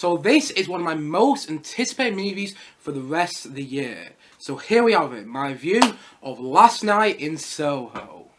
So this is one of my most anticipated movies for the rest of the year. So here we have it, my review of Last Night in Soho.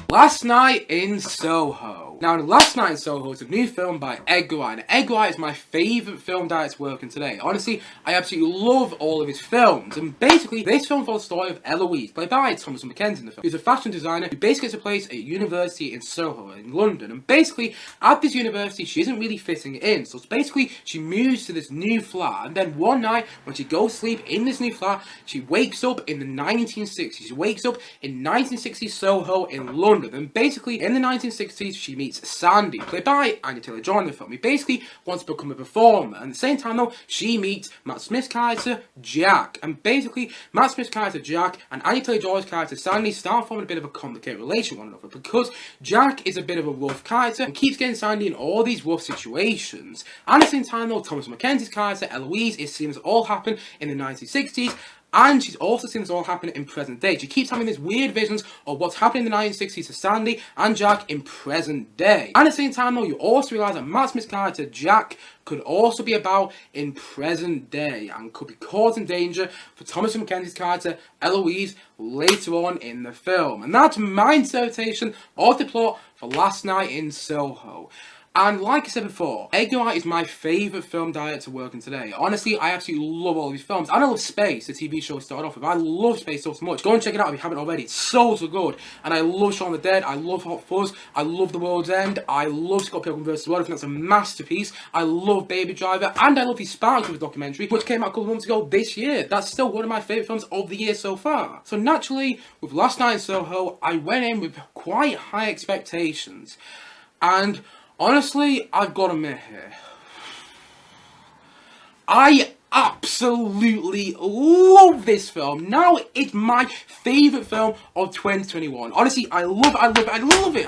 Last Night in Soho. Now, Last Night in Soho is a new film by Edgar, and Edgar is my favourite film director working today. Honestly, I absolutely love all of his films, and basically, this film follows the story of Eloise, played by Thomasin McKenzie in the film. She's a fashion designer who basically gets a place at university in Soho, in London, and basically, at this university, she isn't really fitting in, so basically, she moves to this new flat, and then one night, when she goes to sleep in this new flat, she wakes up in the 1960s. She wakes up in 1960s Soho in London, and basically, in the 1960s, she meets Sandy, played by Anya Taylor-Joy in the film. He basically wants to become a performer, and at the same time though, she meets Matt Smith's character, Jack, and basically, Matt Smith's character, Jack, and Anya Taylor-Joy's character, Sandy, start forming a bit of a complicated relation with one another, because Jack is a bit of a rough character, and keeps getting Sandy in all these rough situations. And at the same time though, Thomasin McKenzie's character, Eloise, is seeing this all happen in the 1960s, and she's also seen this all happen in present day. She keeps having these weird visions of what's happening in the 1960s to Sandy and Jack in present day. And at the same time though, you also realise that Matt Smith's character, Jack, could also be about in present day and could be causing danger for Thomasin McKenzie's character, Eloise, later on in the film. And that's my interpretation of the plot for Last Night in Soho. And like I said before, Edgar Wright is my favourite film director working today. Honestly, I absolutely love all these films. And I love Space, the TV show started off with. I love Space so much. Go and check it out if you haven't already. It's so good. And I love Shaun the Dead. I love Hot Fuzz. I love The World's End. I love Scott Pilgrim vs. the World. I think that's a masterpiece. I love Baby Driver. And I love his Spartacus documentary, which came out a couple of months ago this year. That's still one of my favourite films of the year so far. So naturally, with Last Night in Soho, I went in with quite high expectations. And honestly, I've got to admit here, I absolutely love this film. Now it's my favourite film of 2021. Honestly, I love it.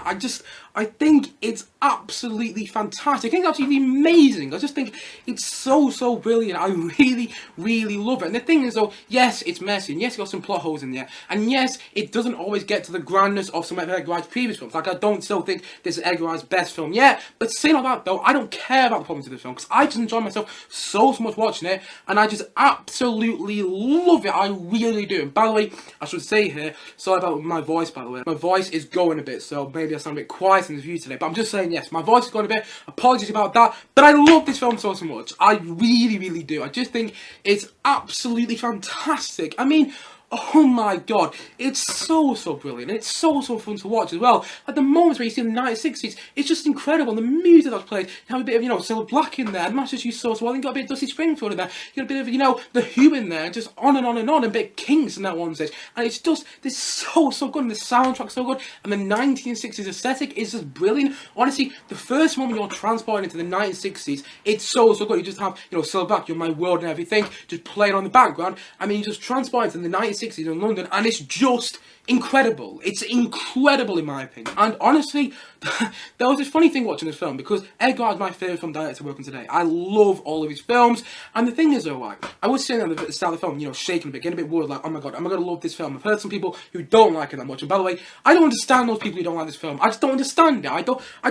I think it's absolutely fantastic. I think it's absolutely amazing. I just think it's so brilliant. I really love it. And the thing is though, yes, it's messy, and yes, it's got some plot holes in there, and yes, it doesn't always get to the grandness of some of Edgar Wright's previous films. Like, I don't still think this is Edgar Wright's best film yet, but saying all that though, I don't care about the problems of this film, because I just enjoy myself so much watching it, and I just absolutely love it. I really do. And by the way, I should say here, sorry about my voice, by the way. My voice is going a bit, so maybe I sound a bit quiet in the view today, but I'm just saying, yes, my voice is going a bit. Apologies about that, but I love this film so much. I really do. I just think it's absolutely fantastic. I mean, oh my god, it's so brilliant. It's so fun to watch as well. At the moments where you see in the 1960s, it's just incredible. The music that's played, you have a bit of, Cilla Black in there, and Masters You So Well, and you got a bit of Dusty Springfield in there, you got a bit of, The Who in there, and just on and on, and a bit of Kinks in that one stage. And it's just, this so good, and the soundtrack's so good, and the 1960s aesthetic is just brilliant. Honestly, the first moment you're transported into the 1960s, it's so good. You just have, Cilla Black, You're My World and everything, just playing on the background. I mean, you just transport into the 1960s in London, and it's just incredible. It's incredible in my opinion. And honestly, there was this funny thing watching this film, because Edgar is my favourite film director working today. I love all of his films, and the thing is though, like, I was sitting at the start of the film, shaking a bit, getting a bit worried, like, oh my god, am I going to love this film? I've heard some people who don't like it that much, and by the way, I don't understand those people who don't like this film. I just don't understand it. I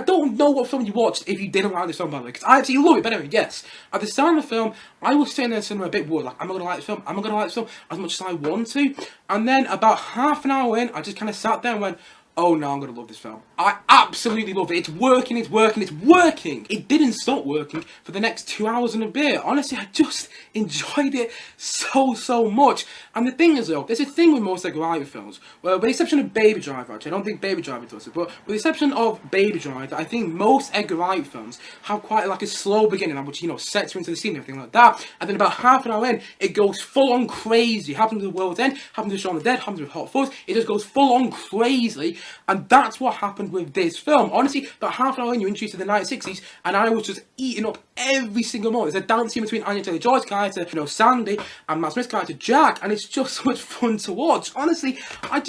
don't know what film you watched if you didn't like this film, by the way, because I actually love it. But anyway, yes, at the start of the film, I was sitting there in the cinema a bit worried, like, am I going to like this film? Am I going to like this film as much as I want to? And then about half an hour in, I just kind of sat there and went, oh no, I'm going to love this film. I absolutely love it. It's working. It didn't stop working for the next 2 hours and a bit. Honestly, I just enjoyed it so much. And the thing is though, there's a thing with most Edgar Wright films, well, with the exception of Baby Driver, actually, I don't think Baby Driver does it, but with the exception of Baby Driver, I think most Edgar Wright films have quite like a slow beginning, which, sets you into the scene and everything like that, and then about half an hour in, it goes full on crazy. It happens with The World's End, happens with Shaun the Dead, happens with Hot Fuzz, it just goes full on crazy. And that's what happened with this film. Honestly, about half an hour in, you're introduced to the 1960s, and I was just eating up every single moment. There's a dance scene between Anya Taylor-Joy's character, Sandy, and Matt Smith's character, Jack, and it's just so much fun to watch. Honestly, I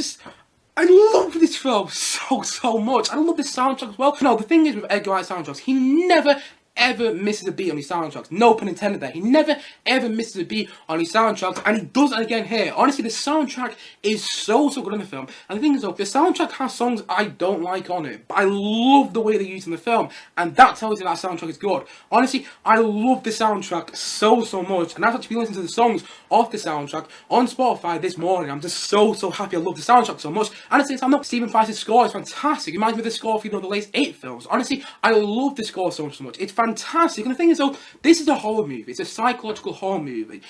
love this film so much. I love the soundtrack as well. No, the thing is with Edgar Wright's soundtracks, he never ever misses a beat on his soundtracks. No pun intended there. He never ever misses a beat on his soundtracks, and he does it again here. Honestly, the soundtrack is so good in the film. And the thing is though, the soundtrack has songs I don't like on it, but I love the way they use in the film, and that tells you that soundtrack is good. Honestly, I love the soundtrack so much, and I've actually been listening to the songs off the soundtrack on Spotify this morning. I'm just so happy. I love the soundtrack so much. And at the same time, Stephen Price's score is fantastic. It reminds me of the score for the latest 8 films. Honestly, I love the score so much. It's fantastic. And the thing is though, this is a horror movie. It's a psychological horror movie.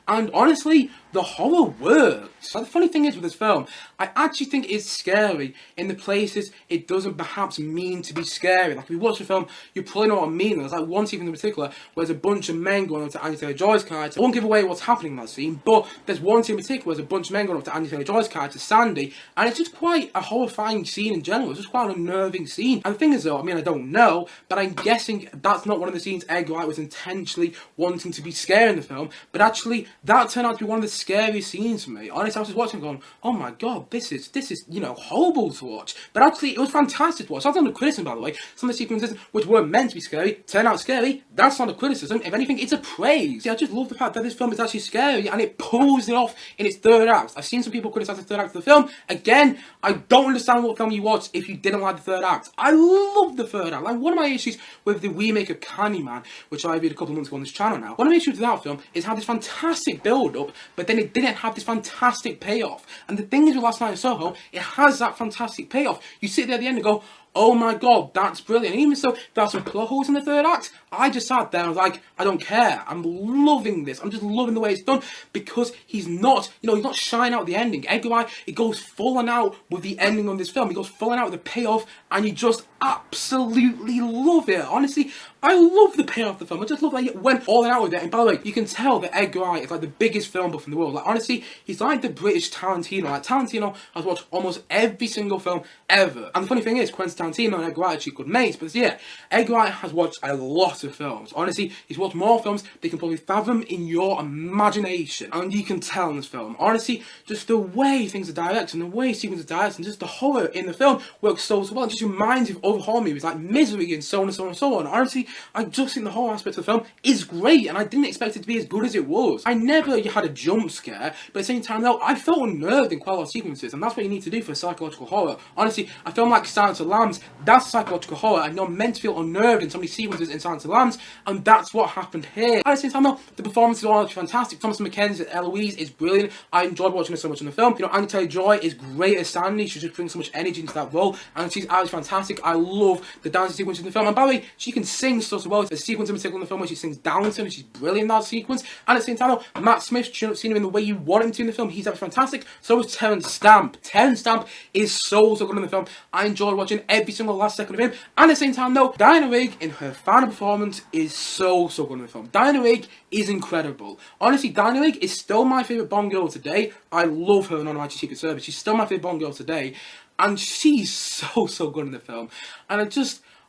And honestly, the horror works. Like, the funny thing is with this film, I actually think it's scary in the places it doesn't perhaps mean to be scary. Like, if you watch the film, you probably know what I mean. There's like one scene in particular where there's a bunch of men going up to Anya Taylor-Joy's character. I won't give away what's happening in that scene, but there's one scene in particular where there's a bunch of men going up to Anya Taylor-Joy's character, Sandy, and it's just quite a horrifying scene in general. It's just quite an unnerving scene. And the thing is though, I mean, I don't know, but I'm guessing that's not one of the scenes Edgar Wright was intentionally wanting to be scary in the film, but actually, that turned out to be one of the scariest scenes for me. Honestly, I was just watching going, oh my god, this is, you know, horrible to watch. But actually, it was fantastic to watch. That's not a criticism, by the way. Some of the sequences which weren't meant to be scary turn out scary. That's not a criticism. If anything, it's a praise. See, I just love the fact that this film is actually scary, and it pulls it off in its third act. I've seen some people criticize the third act of the film. Again, I don't understand what film you watch if you didn't like the third act. I love the third act. Like, one of my issues with the remake of Candyman, which I reviewed a couple of months ago on this channel now, one of my issues with that film is how this fantastic build up, but then it didn't have this fantastic payoff. And the thing is with Last Night in Soho, it has that fantastic payoff. You sit there at the end and go, oh my god, that's brilliant. And even so, there are some plot holes in the third act. I just sat there and was like, I don't care. I'm loving this. I'm just loving the way it's done, because he's not, you know, he's not shying out the ending. Edgar Wright, it goes full and out with the ending of this film. He goes full and out with the payoff, and you just absolutely love it. Honestly, I love the payoff of the film. I just love that it went all out with it. And by the way, you can tell that Edgar Wright is like the biggest film buff in the world. Like, honestly, he's like the British Tarantino. Like, Tarantino has watched almost every single film ever. And the funny thing is, Quentin Tarantino and Edgar Wright are actually good mates. But yeah, Edgar Wright has watched a lot of films. Honestly, he's watched more films than you can probably fathom in your imagination. And you can tell in this film. Honestly, just the way things are directed, and the way sequences are directed, and just the horror in the film works so well. It just reminds you of other horror movies like Misery and so on and so on and so on. Honestly, I just think the whole aspect of the film is great, and I didn't expect it to be as good as it was. I never had a jump scare, but at the same time though, I felt unnerved in quite a lot of sequences, and that's what you need to do for psychological horror. Honestly, a film like Silence of the Lambs, that's psychological horror, and you're meant to feel unnerved in so many sequences in Silence of the Lambs, and that's what happened here. At the same time though, the performances are all fantastic. Thomasin McKenzie as Eloise is brilliant. I enjoyed watching her so much in the film. You know, Anya Taylor-Joy is great as Sandy. She just brings so much energy into that role, and she's absolutely fantastic. I love the dancing sequence in the film, and by the way, she can sing so well. There's a sequence in particular in the film where she sings Downton, and she's brilliant in that sequence. And at the same time though, Matt Smith, you've seen him in the way you want him to in the film. He's absolutely fantastic. So is Terrence Stamp. Terrence Stamp is so good in the film. I enjoyed watching every single last second of him. And at the same time though, Diana Rigg in her final performance is so good in the film. Diana Rigg is incredible. Honestly, Diana Rigg is still my favourite Bond girl today. I love her in On Righteous Secret Service. She's still my favourite Bond girl today. And she's so good in the film. And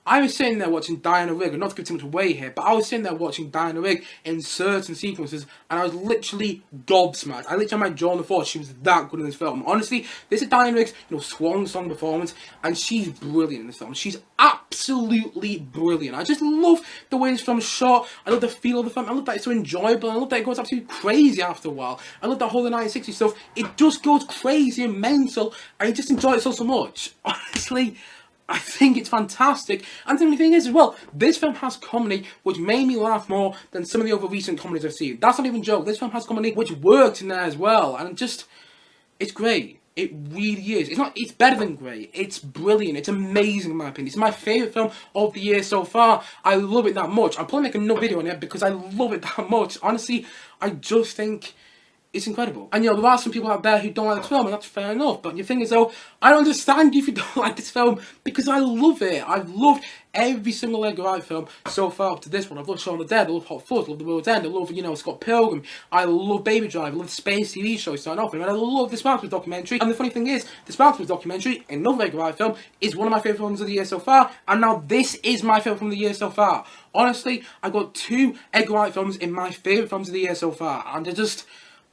I was sitting there watching Diana Rigg, and not to give too much away here, but I was sitting there watching Diana Rigg in certain sequences, and I was literally gobsmacked. I literally had my jaw on the floor. She was that good in this film. Honestly, this is Diana Rigg's, you know, swan song performance, and she's brilliant in this film. She's absolutely brilliant. I just love the way this film is shot. I love the feel of the film. I love that it's so enjoyable. I love that it goes absolutely crazy after a while. I love that whole 1960s stuff. It just goes crazy and mental. I just enjoy it so much. Honestly, I think it's fantastic. And the thing is as well, this film has comedy which made me laugh more than some of the other recent comedies I've seen. That's not even a joke. This film has comedy which works in there as well. And it's great. It really is. It's better than great. It's brilliant. It's amazing in my opinion. It's my favourite film of the year so far. I love it that much. I'll probably make another video on it because I love it that much. Honestly, I just think it's incredible. And you know, there are some people out there who don't like this film, and that's fair enough. But the thing is though, I don't understand you if you don't like this film, because I love it. I've loved every single Edgar Wright film so far up to this one. I've loved Shaun of the Dead, I love Hot Fuzz, I love The World's End, I love, you know, Scott Pilgrim, I love Baby Driver, I love the Space TV show starting off with, and I love the Synopsis documentary. And the funny thing is, the Synopsis documentary, another Edgar Wright film, is one of my favourite films of the year so far, and now this is my favourite film of the year so far. Honestly, I've got 2 Edgar Wright films in my favourite films of the year so far, and they're just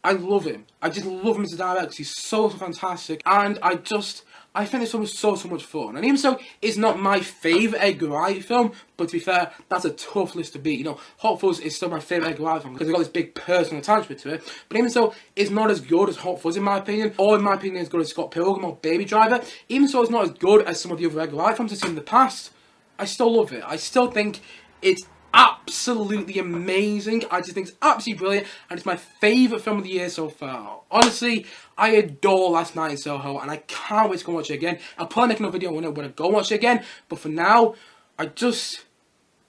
I love him. I just love him as a director. He's so fantastic, and I think this film was so much fun. And even so, it's not my favourite Edgar Wright film, but to be fair, that's a tough list to beat. You know, Hot Fuzz is still my favourite Edgar Wright film because it's got this big personal attachment to it. But even so, it's not as good as Hot Fuzz in my opinion, or in my opinion, as good as Scott Pilgrim or Baby Driver. Even so, it's not as good as some of the other Edgar Wright films I've seen in the past. I still love it. I still think it's absolutely amazing. I just think it's absolutely brilliant, and it's my favourite film of the year so far. Honestly, I adore Last Night in Soho, and I can't wait to go watch it again. I'll probably make another video when I go watch it again, but for now, I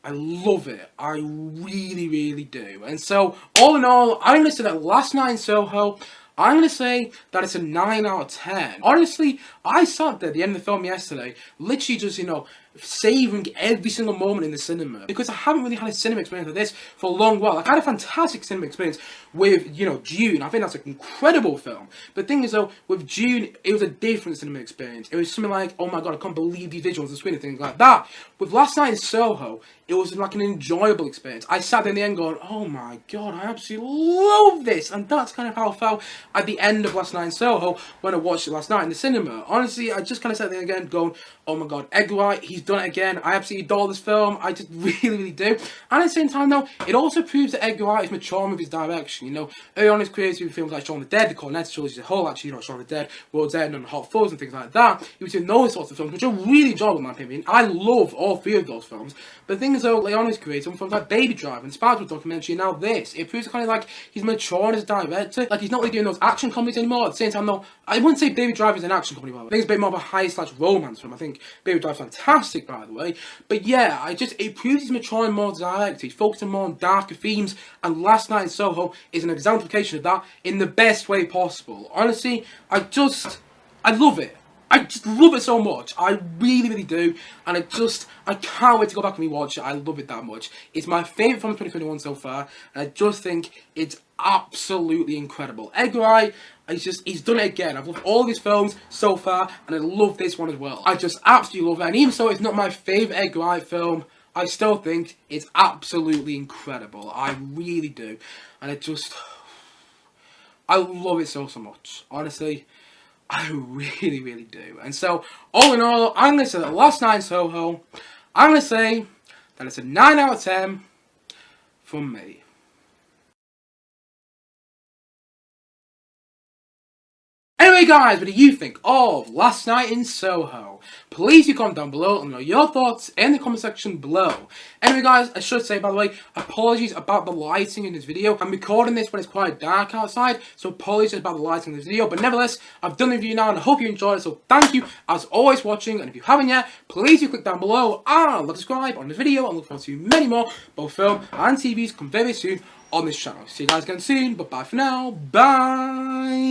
love it. I really do. And so, all in all, I'm going to say that Last Night in Soho, I'm going to say that it's a 9 out of 10. Honestly, I sat there at the end of the film yesterday, literally just, you know, savouring every single moment in the cinema. Because I haven't really had a cinema experience like this for a long while. Like, I had a fantastic cinema experience with, you know, June. I think that's an incredible film. But the thing is, though, with June, it was a different cinema experience. It was something like, oh my god, I can't believe these visuals on the screen and things like that. With Last Night in Soho, it was like an enjoyable experience. I sat there in the end going, oh my god, I absolutely love this. And that's kind of how I felt at the end of Last Night in Soho when I watched it last night in the cinema. Honestly, I just kind of sat there again going, oh my god, Edgar Wright, he's done it again. I absolutely adore this film. I just really do. And at the same time, though, it also proves that Edgar Wright is maturing with his direction. You know, early on in his career, with films like Shaun the Dead, the Cornetto trilogy as a whole, actually, you know, Shaun the Dead, World's End, and Hot Fuzz, and things like that. He was doing those sorts of films, which are really enjoyable, in my opinion. I love all three of those films. But the thing is, though, later on in his career, some films like Baby Driver and Spider-Man documentary, and now this, it proves kind of like he's maturing as a director. Like, he's not really doing those action comedies anymore. At the same time, though, I wouldn't say Baby Driver is an action comedy, by the way. I think it's a bit more of a high/romance film. I think Baby Driver's fantastic, by the way. But yeah, it proves he's maturing more as a director. He's focusing more on darker themes, and Last Night in Soho is an exemplification of that in the best way possible. Honestly, I love it. I just love it so much. I really do. And I can't wait to go back and rewatch it. I love it that much. It's my favourite film of 2021 so far. And I just think it's absolutely incredible. Edgar Wright, he's done it again. I've loved all of his films so far. And I love this one as well. I just absolutely love it. And even so, it's not my favourite Edgar Wright film. I still think it's absolutely incredible. I really do. And I love it so much. Honestly, I really do. And so, all in all, I'm going to say that Last Night in Soho, I'm going to say that it's a 9 out of 10 from me. Anyway guys, what do you think of Last Night in Soho? Please do comment down below and know your thoughts in the comment section below. Anyway guys, I should say by the way, apologies about the lighting in this video. I'm recording this when it's quite dark outside, so apologies about the lighting in this video. But nevertheless, I've done the review now and I hope you enjoyed it. So thank you as always for watching, and if you haven't yet, please do click down below and subscribe on the video, and look forward to many more, both film and TVs, come very soon on this channel. See you guys again soon, but bye for now. Bye!